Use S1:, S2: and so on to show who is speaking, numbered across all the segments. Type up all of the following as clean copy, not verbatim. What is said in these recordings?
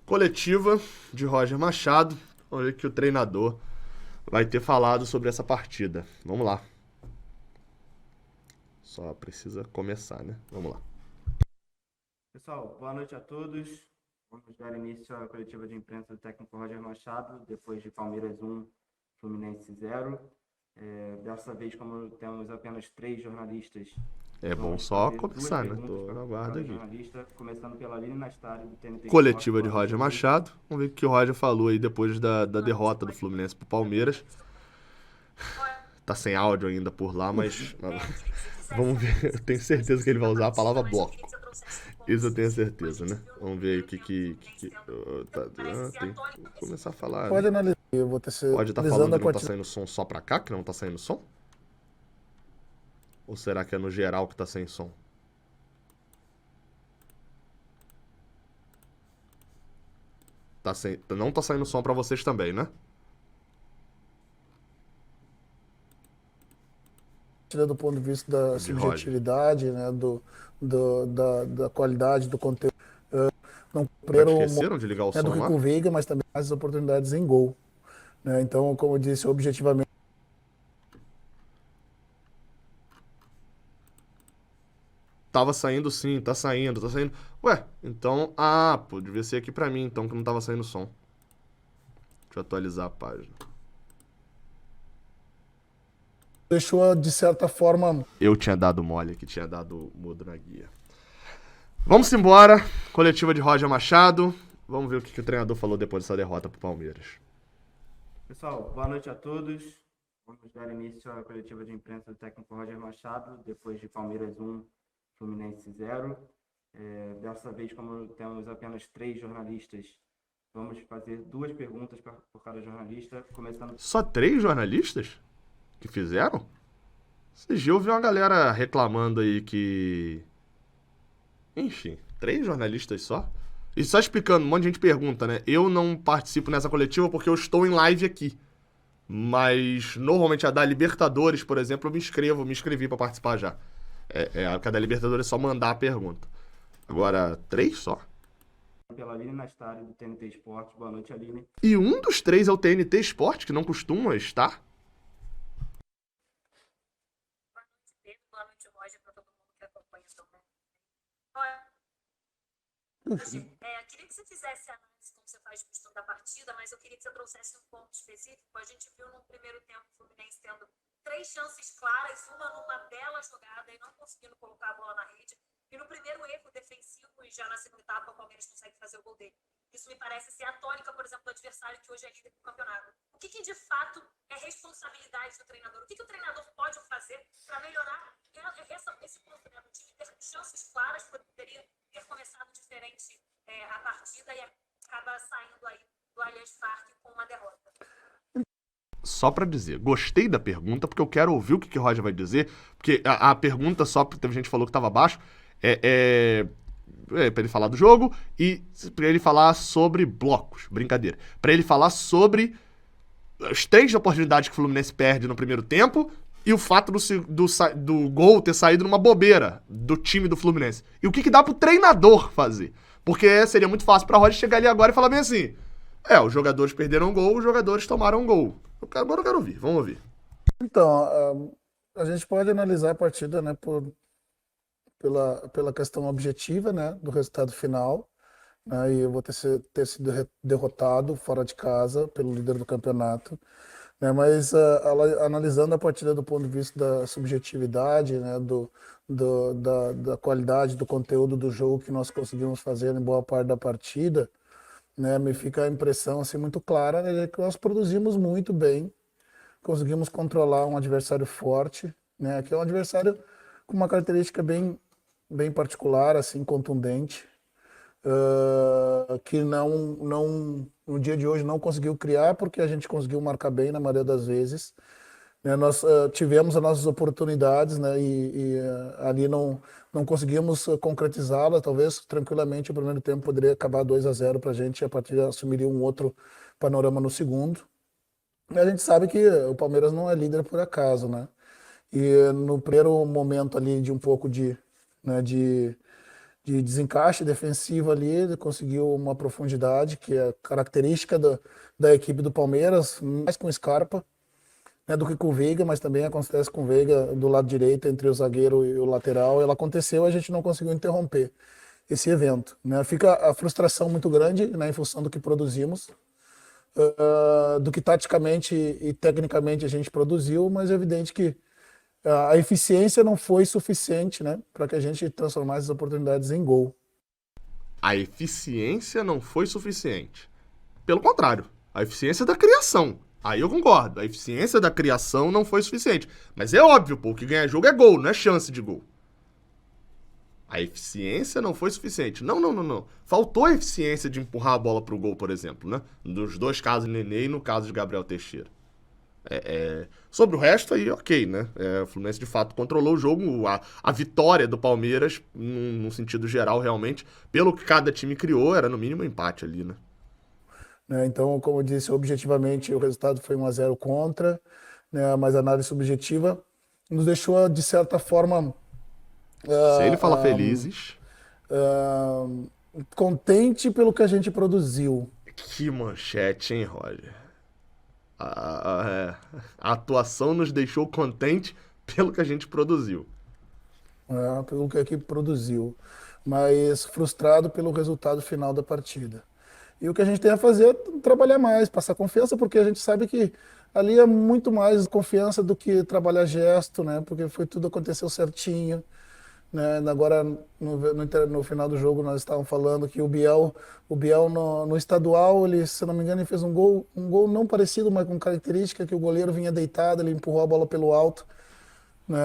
S1: Coletiva de Roger Machado. Vamos ver o que o treinador vai ter falado sobre essa partida. Vamos lá. Só precisa começar, né? Vamos lá.
S2: Pessoal, boa noite a todos. Vamos dar início à coletiva de imprensa do técnico Roger Machado, depois de Palmeiras 1, Fluminense 0. Dessa vez, como temos apenas 3 jornalistas,
S1: É bom
S2: vamos
S1: só
S2: fazer 2
S1: começar, né?
S2: perguntas
S1: Tô
S2: para
S1: na guarda
S2: cada
S1: aqui.
S2: jornalista, começando pela Aline Nastari, do TNT Esporte.
S1: Coletiva de
S2: Boa noite,
S1: Roger
S2: Aline.
S1: Machado. Vamos ver o que o Roger falou aí depois da derrota do Fluminense pro Palmeiras. Tá sem áudio ainda por lá, mas vamos ver. Eu tenho certeza que ele vai usar a palavra bloco. Isso eu tenho certeza, né? Vamos ver aí o que tem que começar a falar, né?
S3: Pode analisar, eu vou ter
S1: Pode estar falando
S3: analisando a
S1: que não tá
S3: partida.
S1: saindo som só pra cá, que não tá saindo som? Ou será que é no geral que tá sem som? Não tá saindo som pra vocês também, né?
S3: Do ponto de vista da
S1: De Roger.
S3: subjetividade, né, da qualidade do conteúdo. Não
S1: Será que
S3: cumpriram
S1: esqueceram de ligar o
S3: do
S1: som
S3: que
S1: lá?
S3: com o Veiga, mas também as oportunidades em gol. Né? Então, como eu disse, objetivamente,
S1: Tava saindo sim, tá saindo, tá saindo. Ué, então. Ah, pô, devia ser aqui pra mim, então, que não tava saindo som. Deixa eu atualizar a página.
S3: deixou, de certa forma,
S1: Eu tinha dado mole que tinha dado mudo na guia. Vamos embora. Coletiva de Roger Machado. Vamos ver o que o treinador falou depois dessa derrota pro Palmeiras.
S2: Pessoal, boa noite a todos. Vamos dar início à coletiva de imprensa do técnico Roger Machado, depois de Palmeiras 1, Fluminense 0. Dessa vez, como temos apenas 3 jornalistas, vamos fazer 2 perguntas por cada jornalista, começando...
S1: Só 3 jornalistas que fizeram? Esses dias eu vi uma galera reclamando aí que... Enfim, 3 jornalistas só? E só explicando, um monte de gente pergunta, né? Eu não participo nessa coletiva porque eu estou em live aqui. Mas normalmente a da Libertadores, por exemplo, me inscrevi pra participar já. A da Libertadores é só mandar a pergunta. Agora, 3 só?
S2: Pela Aline Nastari, do TNT Esporte. Boa noite, Aline.
S1: E um dos 3 é o TNT Esporte, que não costuma estar?
S4: Boa noite, Roger, para todo mundo que acompanha também. Queria que você fizesse a análise como você faz questão da partida, mas eu queria que você trouxesse um ponto específico. A gente viu no primeiro tempo o Fluminense tendo 3 chances claras, uma numa bela jogada e não conseguindo colocar a bola na rede. E no primeiro erro defensivo, e já na segunda etapa, o Palmeiras consegue fazer o gol dele. Isso me parece ser a tônica, por exemplo, do adversário que hoje é líder do campeonato. O que de fato é responsabilidade do treinador? O que o treinador pode fazer para melhorar esse ponto, né? O time ter chances claras, poderia ter começado diferente a partida e acaba saindo aí do Allianz Parque com uma derrota.
S1: Só pra dizer, gostei da pergunta, porque eu quero ouvir o que o Roger vai dizer, porque a pergunta só, porque teve gente que falou que tava abaixo, pra ele falar do jogo e pra ele falar sobre blocos, brincadeira. Pra ele falar sobre as 3 oportunidades que o Fluminense perde no primeiro tempo e o fato do gol ter saído numa bobeira do time do Fluminense. E o que dá pro treinador fazer. Porque seria muito fácil pra Roger chegar ali agora e falar bem assim: os jogadores perderam gol, os jogadores tomaram gol. Agora eu quero ouvir, vamos ouvir.
S3: então, a gente pode analisar a partida, né, pela questão objetiva, né, do resultado final. Né, e eu vou ter sido derrotado fora de casa pelo líder do campeonato. Né, mas analisando a partida do ponto de vista da subjetividade, né, da qualidade do conteúdo do jogo que nós conseguimos fazer em boa parte da partida, né, me fica a impressão assim, muito clara, né, que nós produzimos muito bem, conseguimos controlar um adversário forte, né, que é um adversário com uma característica bem particular, assim, contundente, que no dia de hoje não conseguiu criar, porque a gente conseguiu marcar bem na maioria das vezes. Né, nós tivemos as nossas oportunidades, né, ali não conseguimos concretizá-las. Talvez tranquilamente o primeiro tempo poderia acabar 2-0 para a gente, e a partir assumiria um outro panorama no segundo. E a gente sabe que o Palmeiras não é líder por acaso, né? E no primeiro momento ali de um pouco né, de desencaixe defensivo ali, ele conseguiu uma profundidade que é característica da equipe do Palmeiras, mais com o Scarpa, né, do que com o Veiga, mas também acontece com o Veiga do lado direito, entre o zagueiro e o lateral. Ela aconteceu, a gente não conseguiu interromper esse evento, né? Fica a frustração muito grande, né, em função do que produzimos, do que taticamente e tecnicamente a gente produziu, mas é evidente que a eficiência não foi suficiente, né, para que a gente transformasse as oportunidades em gol.
S1: A eficiência não foi suficiente. Pelo contrário, a eficiência da criação. Aí eu concordo, a eficiência da criação não foi suficiente. Mas é óbvio, pô, o que ganha jogo é gol, não é chance de gol. A eficiência não foi suficiente. Não. Faltou a eficiência de empurrar a bola pro gol, por exemplo, né? Nos dois casos, Nenê e no caso de Gabriel Teixeira. Sobre o resto, aí, ok, né? O Fluminense, de fato, controlou o jogo. A vitória do Palmeiras, num sentido geral, realmente, pelo que cada time criou, era no mínimo um empate ali, né?
S3: Né? Então, como eu disse, objetivamente o resultado foi 1-0 contra, né? Mas a análise subjetiva nos deixou, de certa forma,
S1: Se ele fala
S3: ah,
S1: felizes,
S3: ah, contente pelo que a gente produziu.
S1: que manchete, hein, Roger? A atuação nos deixou contente pelo que a gente produziu.
S3: Né, pelo que a equipe produziu, mas frustrado pelo resultado final da partida. E o que a gente tem a fazer é trabalhar mais, passar confiança, porque a gente sabe que ali é muito mais confiança do que trabalhar gesto, né? Porque foi tudo aconteceu certinho, né? Agora no final do jogo nós estávamos falando que o Biel no estadual, ele, se não me engano, ele fez um gol não parecido, mas com característica que o goleiro vinha deitado, ele empurrou a bola pelo alto, né,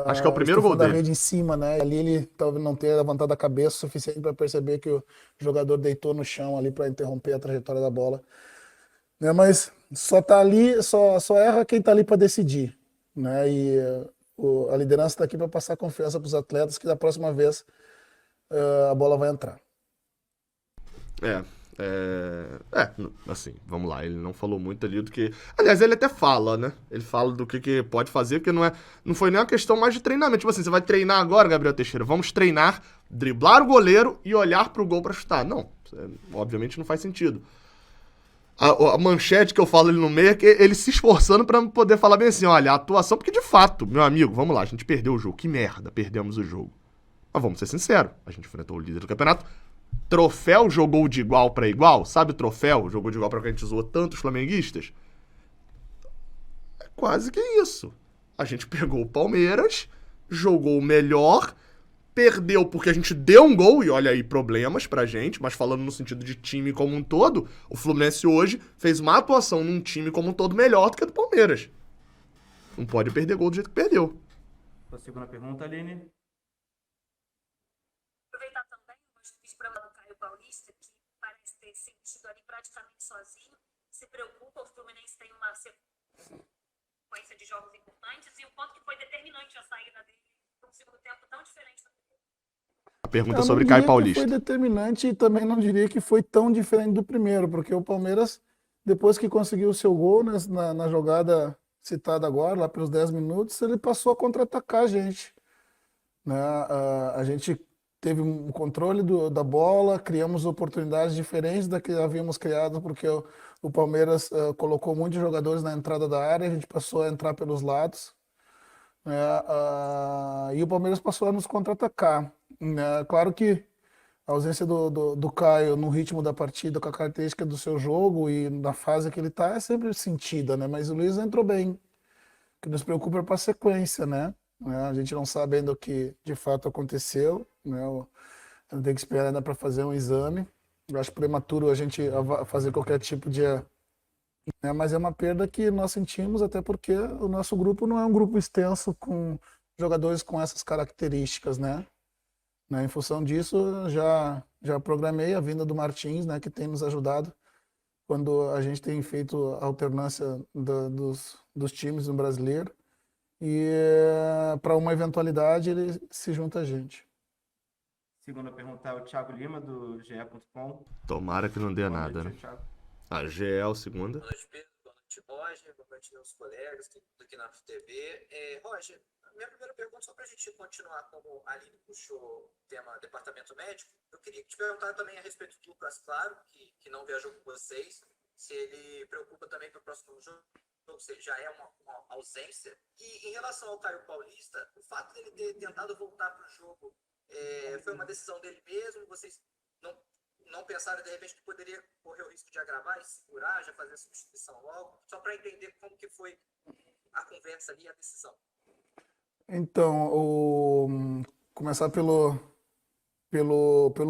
S1: Acho que é o primeiro gol
S3: estufando a
S1: dele.
S3: rede em cima, né? Ali ele talvez não tenha levantado a cabeça o suficiente para perceber que o jogador deitou no chão ali para interromper a trajetória da bola, né? Mas só tá ali, só erra quem tá ali para decidir, né? E a liderança está aqui para passar confiança para os atletas que da próxima vez a bola vai entrar.
S1: Assim, vamos lá, ele não falou muito ali do que... Aliás, ele até fala, né? Ele fala do que pode fazer, porque não foi nem uma questão mais de treinamento. Tipo assim, você vai treinar agora, Gabriel Teixeira, vamos treinar, driblar o goleiro e olhar pro gol pra chutar. Não, obviamente não faz sentido. A manchete que eu falo ali no meio é que ele se esforçando pra poder falar bem assim, olha, a atuação, porque de fato, meu amigo, vamos lá, a gente perdeu o jogo, que merda, perdemos o jogo. Mas vamos ser sinceros, a gente enfrentou o líder do campeonato, troféu jogou de igual pra igual, sabe o troféu jogou de igual pra que a gente zoou tantos flamenguistas? É quase que isso. A gente pegou o Palmeiras, jogou melhor, perdeu porque a gente deu um gol, e olha aí, problemas pra gente, mas falando no sentido de time como um todo, o Fluminense hoje fez uma atuação num time como um todo melhor do que a do Palmeiras. Não pode perder gol do jeito que perdeu.
S2: A segunda pergunta, Aline.
S4: Aproveitar também, eu fiz para o Caio Paulista, que parece ter sentido ali praticamente sozinho, se preocupa, o Fluminense tem uma sequência de jogos importantes, e o quanto que foi determinante a saída dele para um segundo tempo tão diferente do primeiro.
S1: A pergunta
S3: Eu não
S1: sobre
S3: diria
S1: Caio
S3: que
S1: Paulista.
S3: foi determinante e também não diria que foi tão diferente do primeiro, porque o Palmeiras, depois que conseguiu o seu gol na jogada citada agora, lá pelos 10 minutos, ele passou a contra-atacar a gente, né? A gente teve um controle da bola, criamos oportunidades diferentes da que havíamos criado, porque o Palmeiras colocou muitos jogadores na entrada da área, a gente passou a entrar pelos lados, né? E o Palmeiras passou a nos contra-atacar, né? Claro que a ausência do Caio no ritmo da partida, com a característica do seu jogo e na fase que ele está, é sempre sentida, né? Mas o Luiz entrou bem. O que nos preocupa é para a sequência, né? A gente não sabe ainda o que de fato aconteceu, né? Tem que esperar ainda para fazer um exame. Eu acho prematuro a gente fazer qualquer tipo de... né? Mas é uma perda que nós sentimos, até porque o nosso grupo não é um grupo extenso com jogadores com essas características, né? Em função disso, já programei a vinda do Martins, né, que tem nos ajudado quando a gente tem feito a alternância dos times no brasileiro. E para uma eventualidade, ele se junta a gente.
S2: Segunda pergunta é o Thiago Lima, do GE.com.
S1: Tomara que não dê
S2: Boa
S1: nada,
S2: noite,
S1: né?
S2: Thiago.
S1: A GL, segunda.
S5: Boa noite, Pedro. Boa noite, Roger. Boa noite, meus colegas, tudo aqui na TV. Roger, minha primeira pergunta, só para a gente continuar, como a Aline puxou o tema departamento médico, eu queria te perguntar também a respeito do Lucas Claro, que não viajou com vocês, se ele preocupa também para o próximo jogo, se já é uma ausência. E em relação ao Caio Paulista, o fato dele ter tentado voltar para o jogo foi uma decisão dele mesmo? Vocês não pensaram, de repente, que poderia correr o risco de agravar e segurar, já fazer a substituição logo? Só para entender como que foi a conversa ali e a decisão.
S3: Então, começar pelo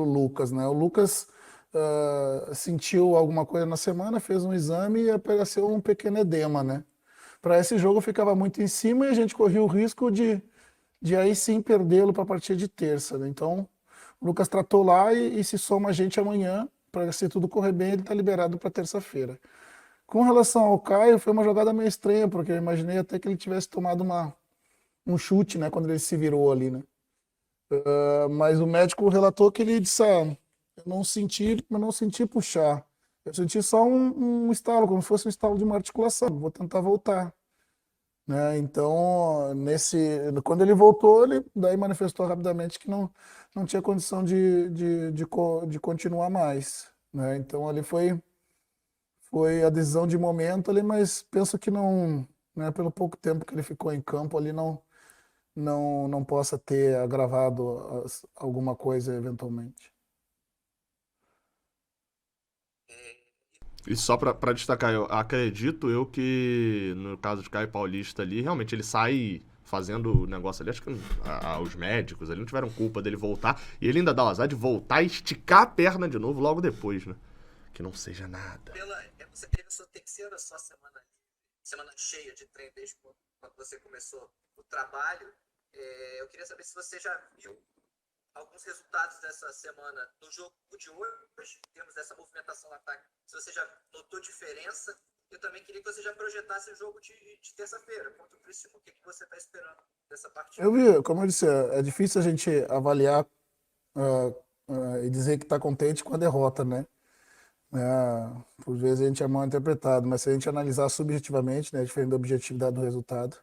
S3: Lucas, né? O Lucas sentiu alguma coisa na semana, fez um exame e apareceu um pequeno edema, né? Para esse jogo ficava muito em cima e a gente corria o risco de aí sim perdê-lo para a partida de terça, né? Então, o Lucas tratou lá e se soma a gente amanhã, para se tudo correr bem, ele está liberado para terça-feira. Com relação ao Caio, foi uma jogada meio estranha, porque eu imaginei até que ele tivesse tomado um chute, né, quando ele se virou ali, né? Mas o médico relatou que ele disse, eu não senti puxar. Eu senti só um estalo, como se fosse um estalo de uma articulação. Vou tentar voltar, né? Então, quando ele voltou, ele daí manifestou rapidamente que não tinha condição de continuar mais, né? Então, ali foi a decisão de momento ali, mas penso que não, né, pelo pouco tempo que ele ficou em campo ali, não possa ter agravado alguma coisa eventualmente.
S1: E só pra destacar, eu acredito eu que no caso de Caio Paulista ali, realmente ele sai fazendo o negócio ali, acho que os médicos ali não tiveram culpa dele voltar, e ele ainda dá o azar de voltar e esticar a perna de novo logo depois, né? Que não seja nada.
S5: Você teve a sua terceira semana cheia de treino desde quando você começou o trabalho. Eu queria saber se você já viu alguns resultados dessa semana no jogo de hoje, em termos dessa movimentação no ataque, se você já notou diferença. Eu também queria que você já projetasse o jogo de terça-feira contra o Criciúma. O que você está esperando dessa partida?
S3: Eu vi, como eu disse, é difícil a gente avaliar e dizer que está contente com a derrota, né? Por vezes a gente é mal interpretado, mas se a gente analisar subjetivamente, né, diferente da objetividade do resultado,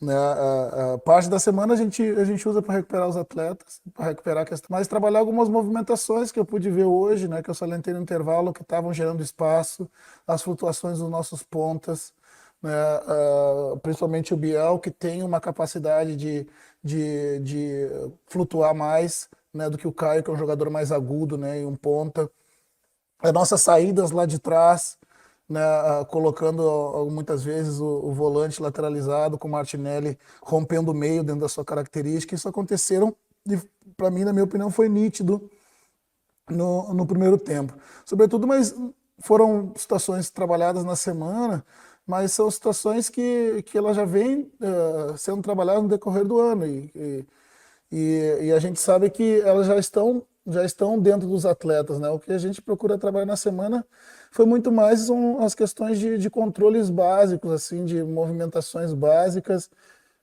S3: né, a parte da semana a gente usa para recuperar os atletas, para recuperar a questão, mas trabalhar algumas movimentações que eu pude ver hoje, né, que eu salientei no intervalo, que estavam gerando espaço, as flutuações dos nossos pontas, né, principalmente o Biel, que tem uma capacidade de flutuar mais, né, do que o Caio, que é um jogador mais agudo, né, e um ponta. As nossas saídas lá de trás, né, colocando muitas vezes o volante lateralizado com o Martinelli rompendo o meio dentro da sua característica. Isso aconteceram e, para mim, na minha opinião, foi nítido no primeiro tempo. Sobretudo, mas foram situações trabalhadas na semana, mas são situações que elas já vêm sendo trabalhadas no decorrer do ano. E a gente sabe que elas já estão dentro dos atletas, né? O que a gente procura trabalhar na semana foi muito mais as questões de controles básicos, assim, de movimentações básicas,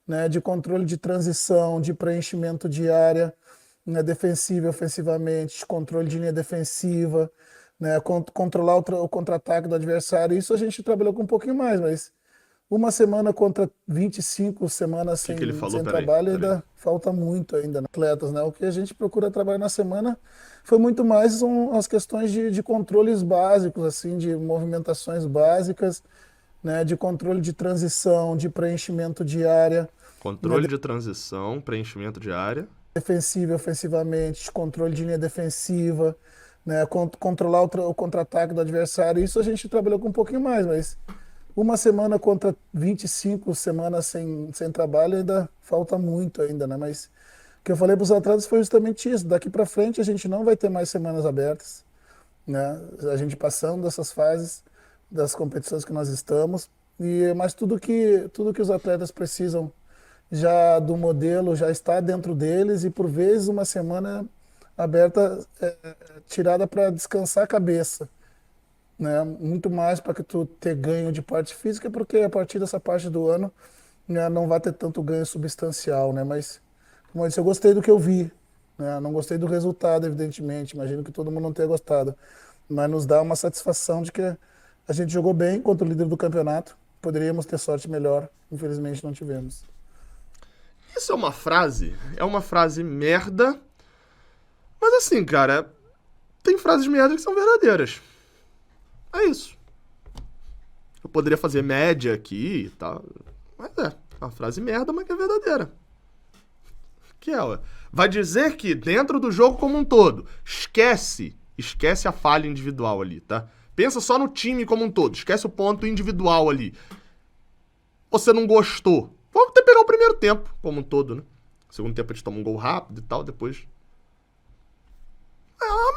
S3: né? De controle de transição, de preenchimento de área, né? Defensiva, ofensivamente, controle de linha defensiva, né? Controlar o contra-ataque do adversário. Isso a gente trabalhou com um pouquinho mais, mas uma semana contra 25 semanas
S1: Que ele falou?
S3: sem
S1: Peraí.
S3: trabalho ainda falta muito ainda, né? Atletas, né? O que a gente procura trabalhar na semana foi muito mais as questões de controles básicos, assim, de movimentações básicas, né? De controle de transição, de preenchimento de área,
S1: Controle de transição, preenchimento de área.
S3: defensiva, ofensivamente, controle de linha defensiva, né? Controlar o contra-ataque do adversário. Isso a gente trabalhou com um pouquinho mais, mas uma semana contra 25 semanas sem trabalho ainda falta muito ainda, né? Mas o que eu falei para os atletas foi justamente isso. Daqui para frente a gente não vai ter mais semanas abertas, né? A gente passando dessas fases das competições que nós estamos, mas tudo que os atletas precisam já do modelo já está dentro deles e por vezes uma semana aberta tirada para descansar a cabeça, né? Muito mais para que tu ter ganho de parte física, porque a partir dessa parte do ano, né, não vai ter tanto ganho substancial, né? Mas, como eu disse, eu gostei do que eu vi, né? Não gostei do resultado, evidentemente. Imagino que todo mundo não tenha gostado, mas nos dá uma satisfação de que a gente jogou bem contra o líder do campeonato. Poderíamos ter sorte melhor, infelizmente não tivemos.
S1: Isso é uma frase merda, mas assim, cara, tem frases merda que são verdadeiras. É isso. Eu poderia fazer média aqui e tal, mas é uma frase merda, mas que é verdadeira. Que é, ó, vai dizer que dentro do jogo como um todo, esquece a falha individual ali, tá? Pensa só no time como um todo, esquece o ponto individual ali. Você não gostou? Vamos até pegar o primeiro tempo como um todo, né? Segundo tempo a gente toma um gol rápido e tal, depois...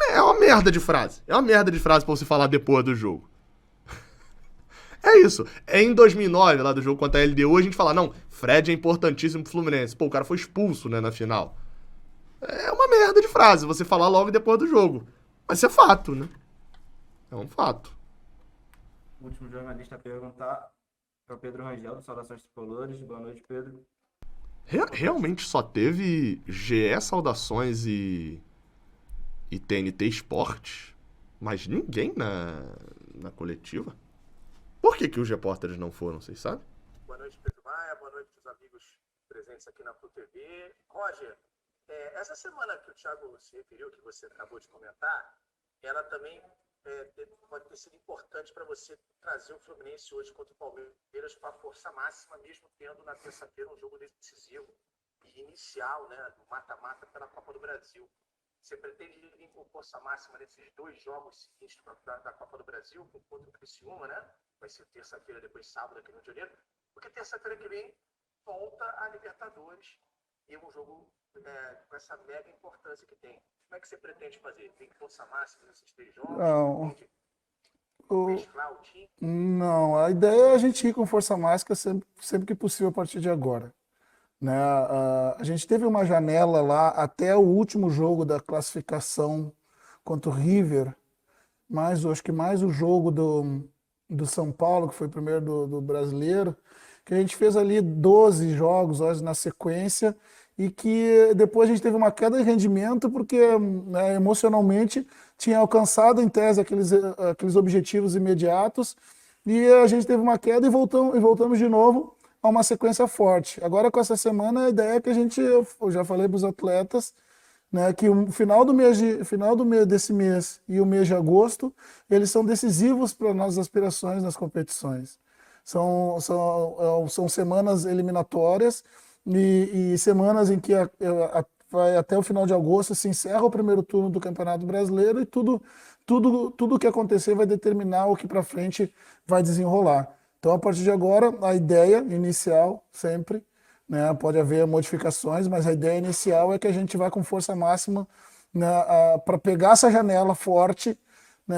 S1: É uma merda de frase. É uma merda de frase pra você falar depois do jogo. É isso. É em 2009, lá do jogo contra a LDU, a gente fala, não, Fred é importantíssimo pro Fluminense. Pô, o cara foi expulso, né, na final. É uma merda de frase você falar logo depois do jogo. Mas isso é fato, né? É um fato.
S2: O último jornalista a perguntar é o Pedro Rangel, do Saudações Tricolores. Boa noite, Pedro.
S1: Realmente só teve GE Saudações e TNT Esportes? Mas ninguém na coletiva? Por que os repórteres não foram, vocês sabem?
S6: Boa noite, Pedro Maia. Boa noite aos amigos presentes aqui na Flu TV. Roger, essa semana que o Thiago se referiu, que você acabou de comentar, ela também pode ter sido importante para você trazer o Fluminense hoje contra o Palmeiras com a força máxima, mesmo tendo na terça-feira um jogo decisivo e inicial, né, do mata-mata pela Copa do Brasil. Você pretende vir com força máxima nesses 2 jogos seguintes da Copa do Brasil, contra o Criciúma, né? Vai ser terça-feira, depois sábado aqui no Rio de Janeiro, porque terça-feira que vem volta a Libertadores e um jogo com essa mega importância que tem. Como é que você pretende fazer? Tem força máxima nesses 3 jogos?
S3: Não.
S6: Mesclar o time?
S3: Não, a ideia é a gente ir com força máxima sempre que possível a partir de agora. Né? A gente teve uma janela lá até o último jogo da classificação contra o River, acho que mais o jogo do São Paulo, que foi o primeiro do Brasileiro, que a gente fez ali 12 jogos hoje na sequência e que depois a gente teve uma queda de rendimento porque, né, emocionalmente tinha alcançado em tese aqueles objetivos imediatos e a gente teve uma queda e voltamos de novo a uma sequência forte. Agora com essa semana a ideia é que eu já falei para os atletas, né, que o final desse mês e o mês de agosto, eles são decisivos para nossas aspirações nas competições. São semanas eliminatórias e semanas em que vai até o final de agosto se encerra o primeiro turno do Campeonato Brasileiro e tudo que acontecer vai determinar o que para frente vai desenrolar. Então, a partir de agora, a ideia inicial sempre, né, pode haver modificações, mas a ideia inicial é que a gente vá com força máxima, né, para pegar essa janela forte, né,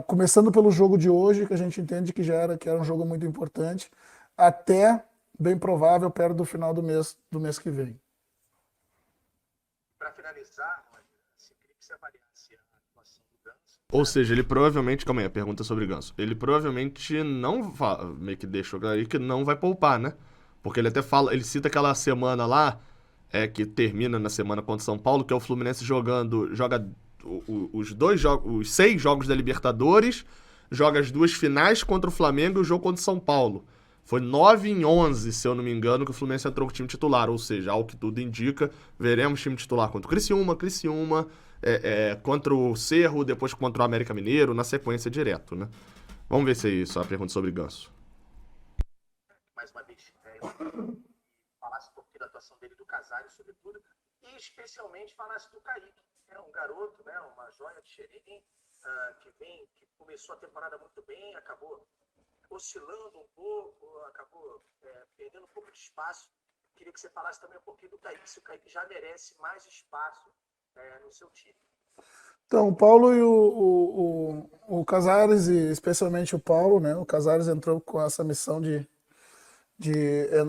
S3: começando pelo jogo de hoje, que a gente entende que era um jogo muito importante, até, bem provável, perto do final do mês que vem.
S6: Para finalizar, eu queria que você avaliasse a atuação do Ganso.
S1: Ou seja, ele provavelmente... Calma aí, a pergunta é sobre Ganso. Ele provavelmente não... Meio que deixou aí que não vai poupar, né? Porque ele até fala... Ele cita aquela semana lá, que termina na semana contra o São Paulo, que é o Fluminense joga os 6 jogos da Libertadores, joga as 2 finais contra o Flamengo e o jogo contra o São Paulo. Foi 9-11, se eu não me engano, que o Fluminense entrou com o time titular. Ou seja, ao que tudo indica, veremos time titular contra o Criciúma, contra o Cerro, depois contra o América Mineiro, na sequência direto, né? Vamos ver se é isso, a pergunta sobre Ganso.
S6: Mais uma vez, falasse um pouquinho da atuação dele, do Casares, sobretudo, e especialmente falasse do Kaique, um garoto, né, uma joia de Xerém, que começou a temporada muito bem, acabou oscilando um pouco, acabou perdendo um pouco de espaço. Queria que você falasse também um pouquinho do Kaique, se o Kaique já merece mais espaço no seu time.
S3: Então, o Paulo e o Casares, e especialmente o Paulo, né? O Casares entrou com essa missão de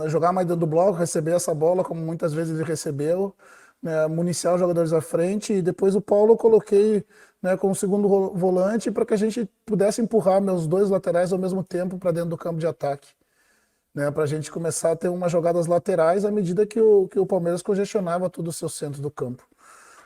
S3: jogar mais dentro do bloco, receber essa bola, como muitas vezes ele recebeu, né, municiar os jogadores à frente, e depois o Paulo eu coloquei, né, como segundo volante para que a gente pudesse empurrar meus 2 laterais ao mesmo tempo para dentro do campo de ataque, né, para a gente começar a ter umas jogadas laterais à medida que o Palmeiras congestionava todo o seu centro do campo.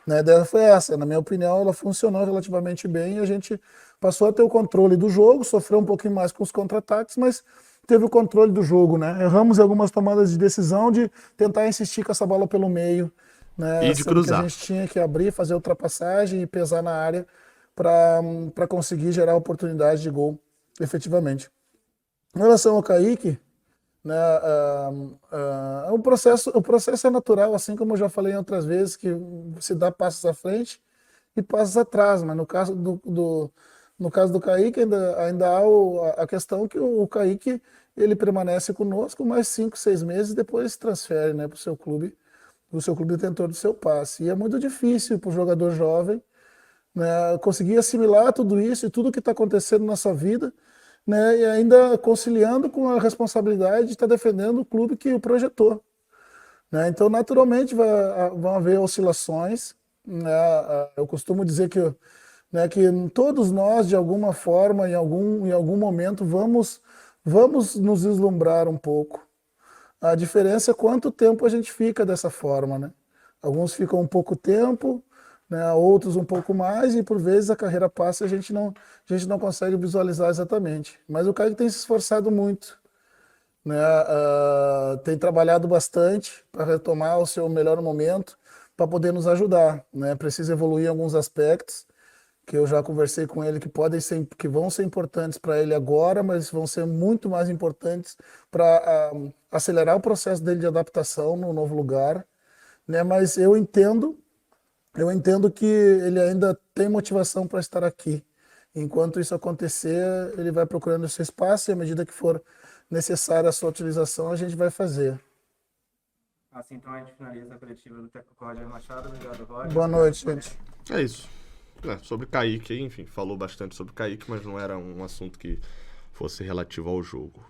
S3: Né, a ideia foi essa, na minha opinião ela funcionou relativamente bem e a gente passou a ter o controle do jogo, sofreu um pouquinho mais com os contra-ataques, mas teve o controle do jogo, né? Erramos em algumas tomadas de decisão de tentar insistir com essa bola pelo meio, né?
S1: E de
S3: Sendo
S1: cruzar.
S3: que a gente tinha que abrir, fazer ultrapassagem e pesar na área para conseguir gerar oportunidade de gol efetivamente. Em relação ao Kaique, né, o processo é natural, assim como eu já falei em outras vezes, que se dá passos à frente e passos atrás, mas no caso do Kaique ainda há a questão que o Kaique ele permanece conosco mais 5, 6 meses e depois se transfere, né, para o seu clube detentor do seu passe. E é muito difícil para o jogador jovem, né, conseguir assimilar tudo isso e tudo que está acontecendo na sua vida, né, e ainda conciliando com a responsabilidade de estar defendendo o clube que o projetou, né? Então, naturalmente, vão haver oscilações, né? Eu costumo dizer que, né, que todos nós, de alguma forma, em algum momento, vamos nos deslumbrar um pouco. A diferença é quanto tempo a gente fica dessa forma, né? Alguns ficam um pouco tempo, né, outros um pouco mais, e por vezes a carreira passa e a gente não consegue visualizar exatamente. Mas o Kaique tem se esforçado muito, né, tem trabalhado bastante para retomar o seu melhor momento, para poder nos ajudar, né? Precisa evoluir em alguns aspectos, que eu já conversei com ele, que vão ser importantes para ele agora, mas vão ser muito mais importantes para acelerar o processo dele de adaptação no novo lugar, né? Mas eu entendo que ele ainda tem motivação para estar aqui. Enquanto isso acontecer, ele vai procurando o seu espaço e à medida que for necessária a sua utilização, a gente vai fazer.
S2: Assim, então, a gente finaliza a coletiva do técnico Roger Machado. Obrigado, Roger.
S3: Boa noite, gente.
S1: É isso. Sobre Kaique, enfim, falou bastante sobre Kaique, mas não era um assunto que fosse relativo ao jogo.